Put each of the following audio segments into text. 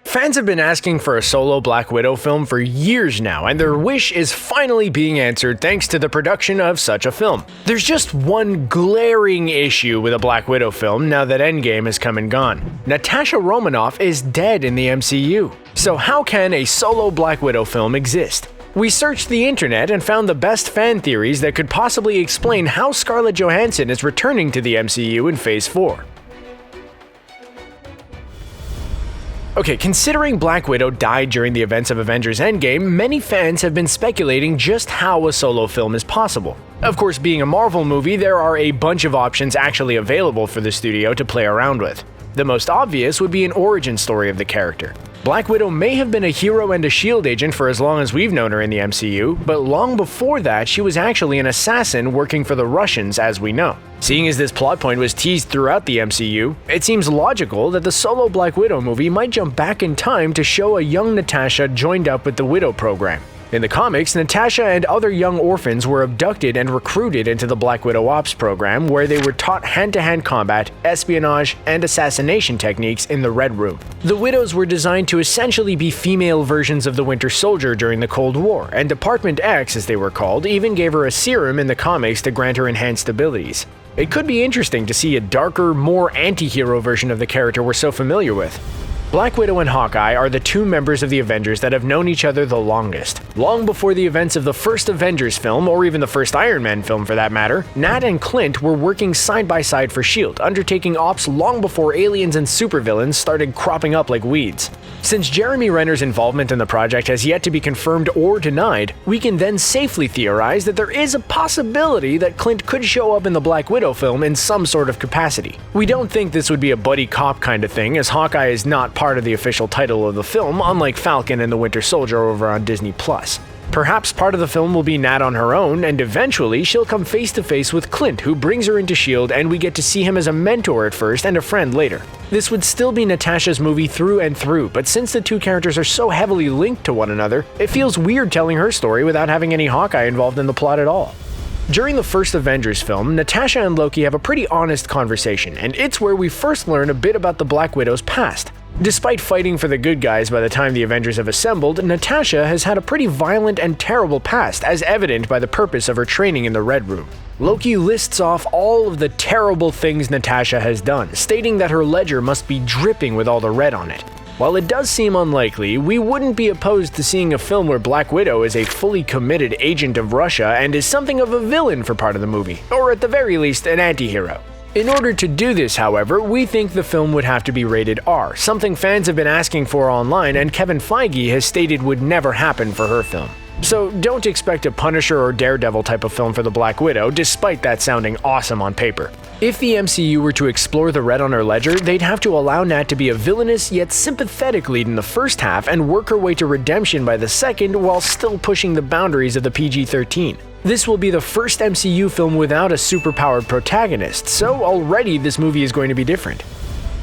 Fans have been asking for a solo Black Widow film for years now, and their wish is finally being answered thanks to the production of such a film. There's just one glaring issue with a Black Widow film now that Endgame has come and gone. Natasha Romanoff is dead in the MCU. So how can a solo Black Widow film exist? We searched the internet and found the best fan theories that could possibly explain how Scarlett Johansson is returning to the MCU in Phase 4. Okay, considering Black Widow died during the events of Avengers Endgame, many fans have been speculating just how a solo film is possible. Of course, being a Marvel movie, there are a bunch of options actually available for the studio to play around with. The most obvious would be an origin story of the character. Black Widow may have been a hero and a SHIELD agent for as long as we've known her in the MCU, but long before that, she was actually an assassin working for the Russians, as we know. Seeing as this plot point was teased throughout the MCU, it seems logical that the solo Black Widow movie might jump back in time to show a young Natasha joined up with the Widow program. In the comics, Natasha and other young orphans were abducted and recruited into the Black Widow Ops program, where they were taught hand-to-hand combat, espionage, and assassination techniques in the Red Room. The Widows were designed to essentially be female versions of the Winter Soldier during the Cold War, and Department X, as they were called, even gave her a serum in the comics to grant her enhanced abilities. It could be interesting to see a darker, more anti-hero version of the character we're so familiar with. Black Widow and Hawkeye are the two members of the Avengers that have known each other the longest. Long before the events of the first Avengers film, or even the first Iron Man film for that matter, Nat and Clint were working side by side for SHIELD, undertaking ops long before aliens and supervillains started cropping up like weeds. Since Jeremy Renner's involvement in the project has yet to be confirmed or denied, we can then safely theorize that there is a possibility that Clint could show up in the Black Widow film in some sort of capacity. We don't think this would be a buddy cop kind of thing, as Hawkeye is not part of the official title of the film, unlike Falcon and the Winter Soldier over on Disney+. Perhaps part of the film will be Nat on her own, and eventually she'll come face to face with Clint, who brings her into SHIELD, and we get to see him as a mentor at first and a friend later. This would still be Natasha's movie through and through, but since the two characters are so heavily linked to one another, it feels weird telling her story without having any Hawkeye involved in the plot at all. During the first Avengers film, Natasha and Loki have a pretty honest conversation, and it's where we first learn a bit about the Black Widow's past. Despite fighting for the good guys by the time the Avengers have assembled, Natasha has had a pretty violent and terrible past, as evident by the purpose of her training in the Red Room. Loki lists off all of the terrible things Natasha has done, stating that her ledger must be dripping with all the red on it. While it does seem unlikely, we wouldn't be opposed to seeing a film where Black Widow is a fully committed agent of Russia and is something of a villain for part of the movie, or at the very least, an anti-hero. In order to do this, however, we think the film would have to be rated R, something fans have been asking for online and Kevin Feige has stated would never happen for her film. So don't expect a Punisher or Daredevil type of film for the Black Widow, despite that sounding awesome on paper. If the MCU were to explore the red on her ledger, they'd have to allow Nat to be a villainous yet sympathetic lead in the first half and work her way to redemption by the second while still pushing the boundaries of the PG-13. This will be the first MCU film without a superpowered protagonist, so already this movie is going to be different.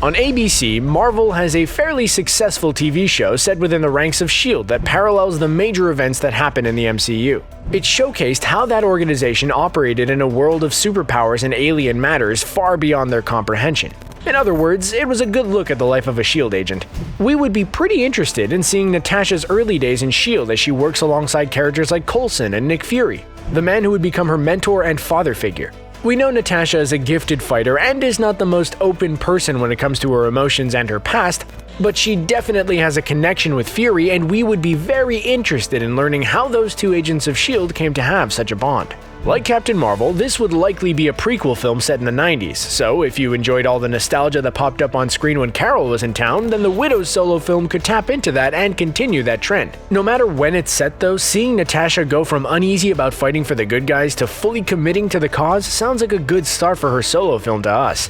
On ABC, Marvel has a fairly successful TV show set within the ranks of SHIELD that parallels the major events that happen in the MCU. It showcased how that organization operated in a world of superpowers and alien matters far beyond their comprehension. In other words, it was a good look at the life of a SHIELD agent. We would be pretty interested in seeing Natasha's early days in SHIELD as she works alongside characters like Coulson and Nick Fury, the man who would become her mentor and father figure. We know Natasha is a gifted fighter and is not the most open person when it comes to her emotions and her past, but she definitely has a connection with Fury, and we would be very interested in learning how those two agents of S.H.I.E.L.D. came to have such a bond. Like Captain Marvel, this would likely be a prequel film set in the 90s, so if you enjoyed all the nostalgia that popped up on screen when Carol was in town, then the Widow's solo film could tap into that and continue that trend. No matter when it's set though, seeing Natasha go from uneasy about fighting for the good guys to fully committing to the cause sounds like a good start for her solo film to us.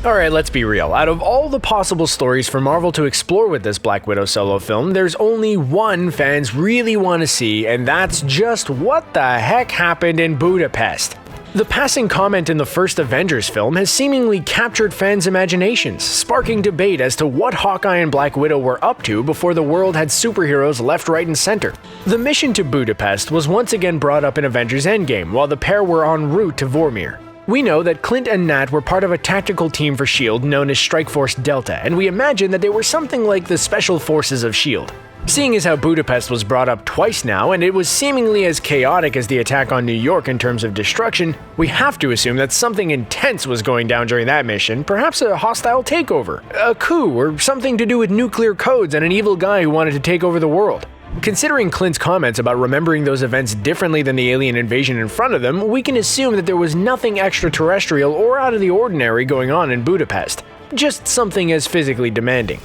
Alright, let's be real. Out of all the possible stories for Marvel to explore with this Black Widow solo film, there's only one fans really want to see, and that's just what the heck happened in Budapest. The passing comment in the first Avengers film has seemingly captured fans' imaginations, sparking debate as to what Hawkeye and Black Widow were up to before the world had superheroes left, right, and center. The mission to Budapest was once again brought up in Avengers Endgame, while the pair were en route to Vormir. We know that Clint and Nat were part of a tactical team for S.H.I.E.L.D. known as Strike Force Delta, and we imagine that they were something like the Special Forces of S.H.I.E.L.D. Seeing as how Budapest was brought up twice now, and it was seemingly as chaotic as the attack on New York in terms of destruction, we have to assume that something intense was going down during that mission, perhaps a hostile takeover, a coup, or something to do with nuclear codes and an evil guy who wanted to take over the world. Considering Clint's comments about remembering those events differently than the alien invasion in front of them, we can assume that there was nothing extraterrestrial or out of the ordinary going on in Budapest, just something as physically demanding.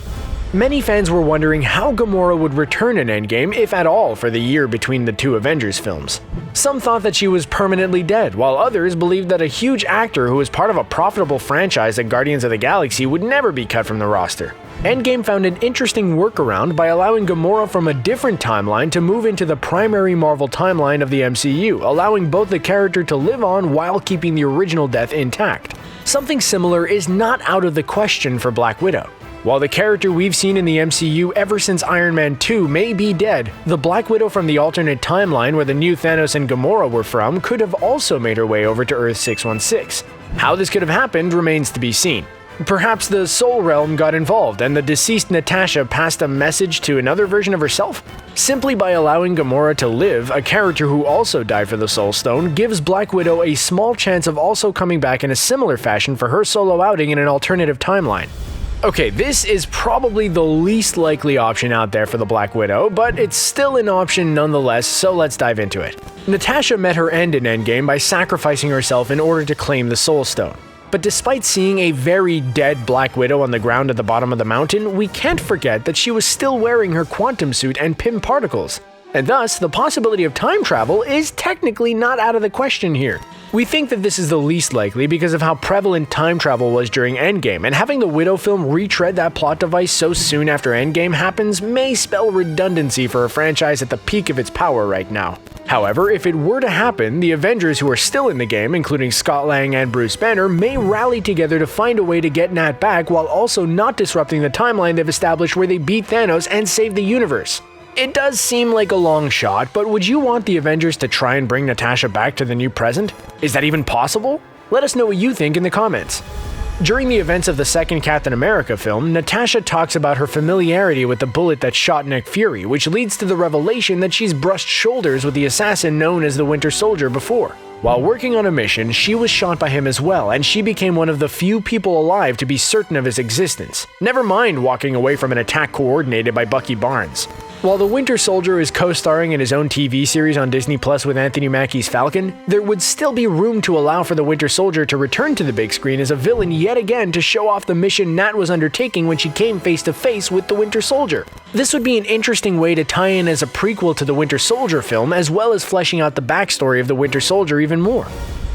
Many fans were wondering how Gamora would return in Endgame, if at all, for the year between the two Avengers films. Some thought that she was permanently dead, while others believed that a huge actor who was part of a profitable franchise like Guardians of the Galaxy would never be cut from the roster. Endgame found an interesting workaround by allowing Gamora from a different timeline to move into the primary Marvel timeline of the MCU, allowing both the character to live on while keeping the original death intact. Something similar is not out of the question for Black Widow. While the character we've seen in the MCU ever since Iron Man 2 may be dead, the Black Widow from the alternate timeline where the new Thanos and Gamora were from could have also made her way over to Earth 616. How this could have happened remains to be seen. Perhaps the Soul Realm got involved and the deceased Natasha passed a message to another version of herself? Simply by allowing Gamora to live, a character who also died for the Soul Stone gives Black Widow a small chance of also coming back in a similar fashion for her solo outing in an alternative timeline. Okay, this is probably the least likely option out there for the Black Widow, but it's still an option nonetheless, so let's dive into it. Natasha met her end in Endgame by sacrificing herself in order to claim the Soul Stone. But despite seeing a very dead Black Widow on the ground at the bottom of the mountain, we can't forget that she was still wearing her quantum suit and Pym particles. And thus, the possibility of time travel is technically not out of the question here. We think that this is the least likely because of how prevalent time travel was during Endgame, and having the Widow film retread that plot device so soon after Endgame happens may spell redundancy for a franchise at the peak of its power right now. However, if it were to happen, the Avengers who are still in the game, including Scott Lang and Bruce Banner, may rally together to find a way to get Nat back while also not disrupting the timeline they've established where they beat Thanos and save the universe. It does seem like a long shot, but would you want the Avengers to try and bring Natasha back to the new present? Is that even possible? Let us know what you think in the comments. During the events of the second Captain America film, Natasha talks about her familiarity with the bullet that shot Nick Fury, which leads to the revelation that she's brushed shoulders with the assassin known as the Winter Soldier before. While working on a mission, she was shot by him as well, and she became one of the few people alive to be certain of his existence. Never mind walking away from an attack coordinated by Bucky Barnes. While the Winter Soldier is co-starring in his own TV series on Disney Plus with Anthony Mackie's Falcon, there would still be room to allow for the Winter Soldier to return to the big screen as a villain yet again to show off the mission Nat was undertaking when she came face to face with the Winter Soldier. This would be an interesting way to tie in as a prequel to the Winter Soldier film, as well as fleshing out the backstory of the Winter Soldier even more.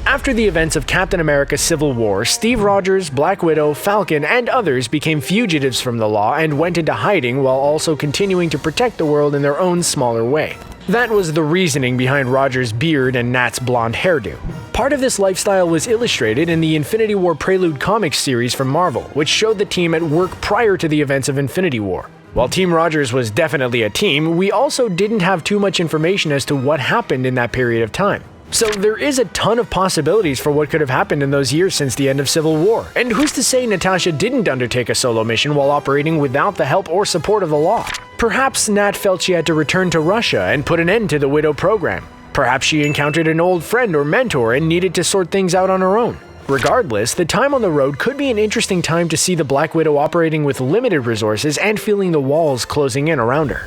After the events of Captain America Civil War, Steve Rogers, Black Widow, Falcon, and others became fugitives from the law and went into hiding while also continuing to protect the world in their own smaller way. That was the reasoning behind Rogers' beard and Nat's blonde hairdo. Part of this lifestyle was illustrated in the Infinity War Prelude comics series from Marvel, which showed the team at work prior to the events of Infinity War. While Team Rogers was definitely a team, we also didn't have too much information as to what happened in that period of time. So there is a ton of possibilities for what could have happened in those years since the end of Civil War. And who's to say Natasha didn't undertake a solo mission while operating without the help or support of the law? Perhaps Nat felt she had to return to Russia and put an end to the Widow program. Perhaps she encountered an old friend or mentor and needed to sort things out on her own. Regardless, the time on the road could be an interesting time to see the Black Widow operating with limited resources and feeling the walls closing in around her.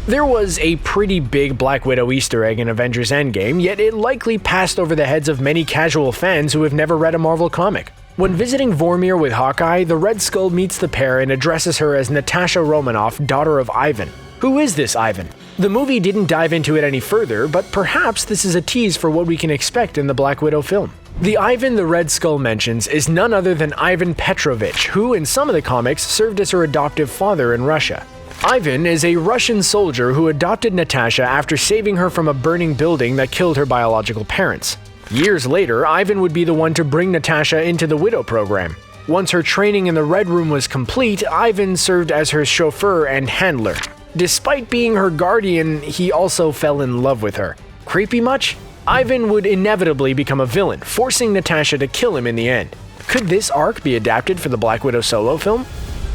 There was a pretty big Black Widow Easter egg in Avengers Endgame, yet it likely passed over the heads of many casual fans who have never read a Marvel comic. When visiting Vormir with Hawkeye, the Red Skull meets the pair and addresses her as Natasha Romanoff, daughter of Ivan. Who is this Ivan? The movie didn't dive into it any further, but perhaps this is a tease for what we can expect in the Black Widow film. The Ivan the Red Skull mentions is none other than Ivan Petrovich, who in some of the comics served as her adoptive father in Russia. Ivan is a Russian soldier who adopted Natasha after saving her from a burning building that killed her biological parents. Years later, Ivan would be the one to bring Natasha into the Widow program. Once her training in the Red Room was complete, Ivan served as her chauffeur and handler. Despite being her guardian, he also fell in love with her. Creepy much? Ivan would inevitably become a villain, forcing Natasha to kill him in the end. Could this arc be adapted for the Black Widow solo film?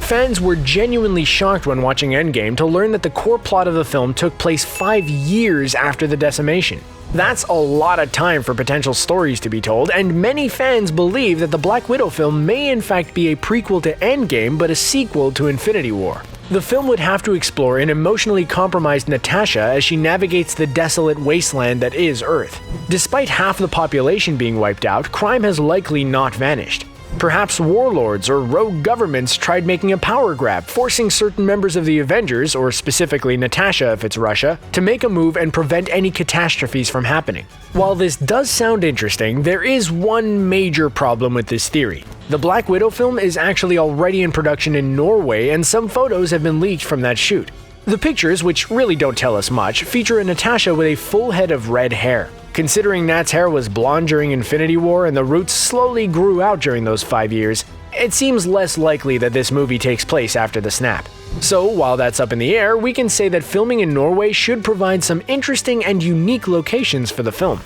Fans were genuinely shocked when watching Endgame to learn that the core plot of the film took place 5 years after the decimation. That's a lot of time for potential stories to be told, and many fans believe that the Black Widow film may in fact be a prequel to Endgame but a sequel to Infinity War. The film would have to explore an emotionally compromised Natasha as she navigates the desolate wasteland that is Earth. Despite half the population being wiped out, crime has likely not vanished. Perhaps warlords or rogue governments tried making a power grab, forcing certain members of the Avengers, or specifically Natasha if it's Russia, to make a move and prevent any catastrophes from happening. While this does sound interesting, there is one major problem with this theory. The Black Widow film is actually already in production in Norway, and some photos have been leaked from that shoot. The pictures, which really don't tell us much, feature a Natasha with a full head of red hair. Considering Nat's hair was blonde during Infinity War and the roots slowly grew out during those 5 years, it seems less likely that this movie takes place after the snap. So while that's up in the air, we can say that filming in Norway should provide some interesting and unique locations for the film.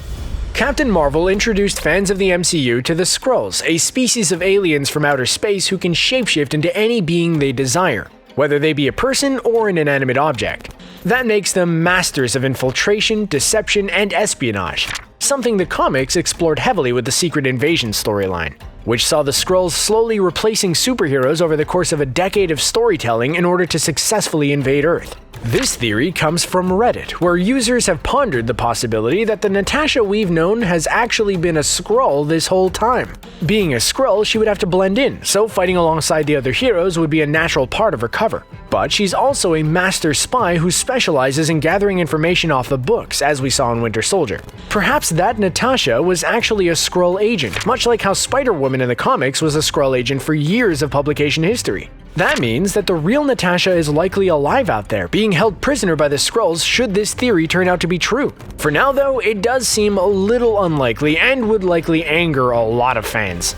Captain Marvel introduced fans of the MCU to the Skrulls, a species of aliens from outer space who can shapeshift into any being they desire, whether they be a person or an inanimate object. That makes them masters of infiltration, deception, and espionage, something the comics explored heavily with the Secret Invasion storyline, which saw the Skrulls slowly replacing superheroes over the course of a decade of storytelling in order to successfully invade Earth. This theory comes from Reddit, where users have pondered the possibility that the Natasha we've known has actually been a Skrull this whole time. Being a Skrull, she would have to blend in, so fighting alongside the other heroes would be a natural part of her cover. But she's also a master spy who specializes in gathering information off the books, as we saw in Winter Soldier. Perhaps that Natasha was actually a Skrull agent, much like how Spider-Woman in the comics was a Skrull agent for years of publication history. That means that the real Natasha is likely alive out there, being held prisoner by the Skrulls should this theory turn out to be true. For now though, it does seem a little unlikely and would likely anger a lot of fans.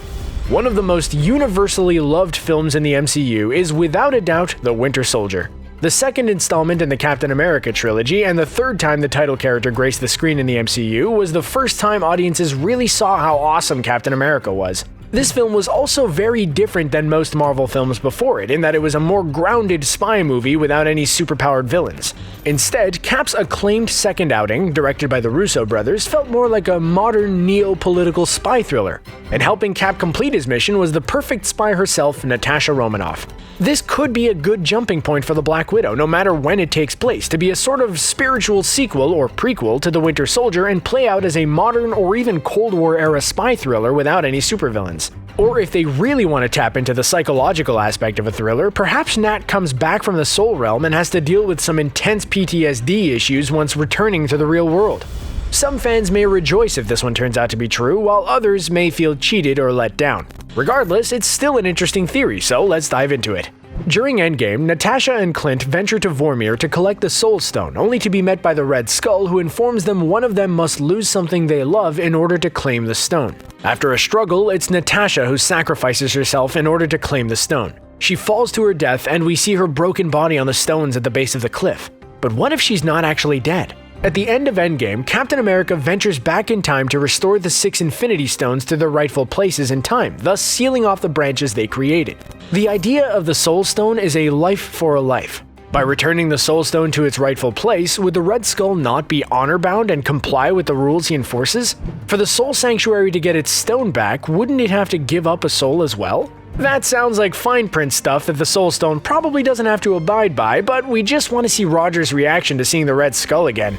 One of the most universally loved films in the MCU is without a doubt The Winter Soldier. The second installment in the Captain America trilogy, and the third time the title character graced the screen in the MCU, was the first time audiences really saw how awesome Captain America was. This film was also very different than most Marvel films before it, in that it was a more grounded spy movie without any superpowered villains. Instead, Cap's acclaimed second outing, directed by the Russo brothers, felt more like a modern neo-political spy thriller, and helping Cap complete his mission was the perfect spy herself, Natasha Romanoff. This could be a good jumping point for the Black Widow, no matter when it takes place, to be a sort of spiritual sequel or prequel to The Winter Soldier and play out as a modern or even Cold War-era spy thriller without any supervillains. Or if they really want to tap into the psychological aspect of a thriller, perhaps Nat comes back from the Soul Realm and has to deal with some intense PTSD issues once returning to the real world. Some fans may rejoice if this one turns out to be true, while others may feel cheated or let down. Regardless, it's still an interesting theory, so let's dive into it. During Endgame, Natasha and Clint venture to Vormir to collect the Soul Stone, only to be met by the Red Skull, who informs them one of them must lose something they love in order to claim the stone. After a struggle, it's Natasha who sacrifices herself in order to claim the stone. She falls to her death, and we see her broken body on the stones at the base of the cliff. But what if she's not actually dead? At the end of Endgame, Captain America ventures back in time to restore the 6 Infinity Stones to their rightful places in time, thus sealing off the branches they created. The idea of the Soul Stone is a life for a life. By returning the Soul Stone to its rightful place, would the Red Skull not be honor-bound and comply with the rules he enforces? For the Soul Sanctuary to get its stone back, wouldn't it have to give up a soul as well? That sounds like fine print stuff that the Soul Stone probably doesn't have to abide by, but we just want to see Roger's reaction to seeing the Red Skull again.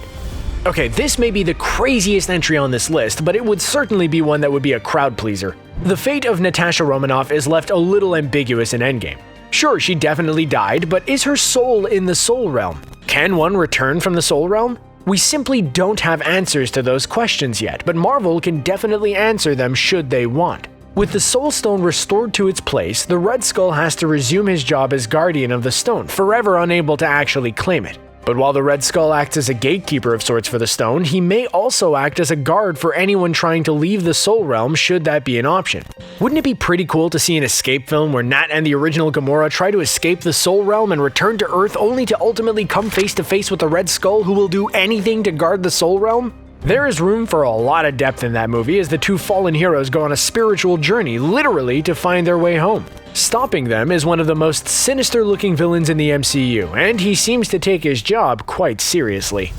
Okay, this may be the craziest entry on this list, but it would certainly be one that would be a crowd pleaser. The fate of Natasha Romanoff is left a little ambiguous in Endgame. Sure, she definitely died, but is her soul in the Soul Realm? Can one return from the Soul Realm? We simply don't have answers to those questions yet, but Marvel can definitely answer them should they want. With the Soul Stone restored to its place, the Red Skull has to resume his job as guardian of the stone, forever unable to actually claim it. But while the Red Skull acts as a gatekeeper of sorts for the stone, he may also act as a guard for anyone trying to leave the Soul Realm should that be an option. Wouldn't it be pretty cool to see an escape film where Nat and the original Gamora try to escape the Soul Realm and return to Earth only to ultimately come face to face with the Red Skull who will do anything to guard the Soul Realm? There is room for a lot of depth in that movie as the two fallen heroes go on a spiritual journey, literally to find their way home. Stopping them is one of the most sinister-looking villains in the MCU, and he seems to take his job quite seriously.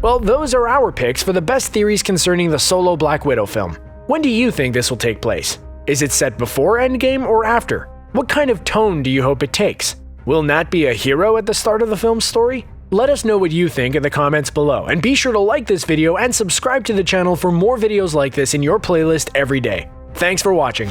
Well, those are our picks for the best theories concerning the solo Black Widow film. When do you think this will take place? Is it set before Endgame or after? What kind of tone do you hope it takes? Will Nat be a hero at the start of the film's story? Let us know what you think in the comments below, and be sure to like this video and subscribe to the channel for more videos like this in your playlist every day. Thanks for watching.